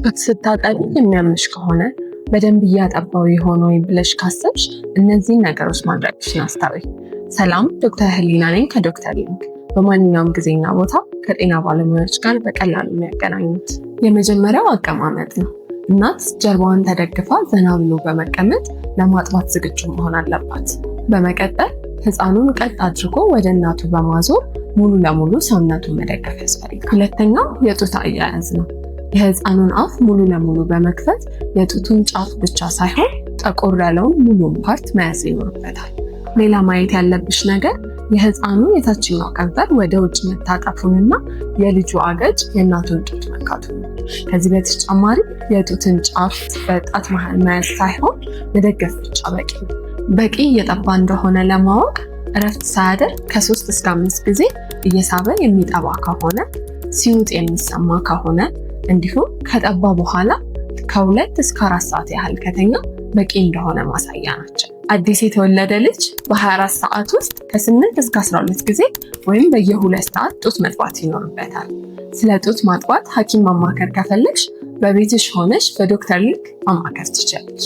ጡት ስታጠቢ የሚያምሽ ከሆነ በደንብ እያጠባው የሆነ ወይ ብለሽ ካሰብሽ እነዚህን ነገሮች ማድረግሽን አስታውይ። ሰላም፣ ዶክተር ህሊና ነኝ ከዶክተር ሊንክ። በማንኛውም ጊዜና ቦታ ከጤና ባለሙያዎች ጋር በቀላሉ የሚያገናኙት የመጀመሪያው አቀማመጥ ነው። እናት ጀርባዋን ተደግፋ ዘና ብሎ በመቀመጥ ለማጥባት ዝግጁ መሆን አለባት። በመቀጠል ህፃኑን ቀጥ አድርጎ ወደ እናቱ በማዞር ሙሉ ለሙሉ ሰውነቱን መደገፍ ያስፈልጋል። ሁለተኛው የጡት አያያዝ ነው። የህፃኑን አፍ ሙሉ ለሙሉ በመክፈት የጡቱን ጫፍ ብቻ ሳይሆን ጠቆር ያለውን ሙሉን ፓርት መያዝ ይኖርበታል። ሌላ ማየት ያለብሽ ነገር የህፃኑ የታችኛው ከንፈር ወደ ውጭ መታጠፉንና የልጁ አገጭ የእናቱን ጡት መካቱን ነው። ከዚህ በተጨማሪ የጡትን ጫፍ በጣት መሃል መያዝ ሳይሆን መደገፍ ብቻ በቂ ነው። በቂ እየጠባ እንደሆነ ለማወቅ እረፍት ሳያደርግ ከ3 እስከ 5 ጊዜ እየሳበ የሚጠባ ከሆነ፣ ሲውጥ የሚሰማ ከሆነ እንዲሁም ከጠባ በኋላ ከ2 እስከ 4 ሰዓት ያህል ከተኛ በቂ እንደሆነ ማሳያ ናቸው። አዲስ የተወለደ ልጅ በ24 ሰዓት ውስጥ ከ8 እስከ 12 ጊዜ ወይም በየ2 ሰዓት ጡት መጥባት ይኖርበታል። ስለ ጡት ማጥባት ሐኪም ማማከር ከፈለግሽ በቤትሽ ሆነሽ በዶክተር ሊንክ ማማከር ትችላለሽ።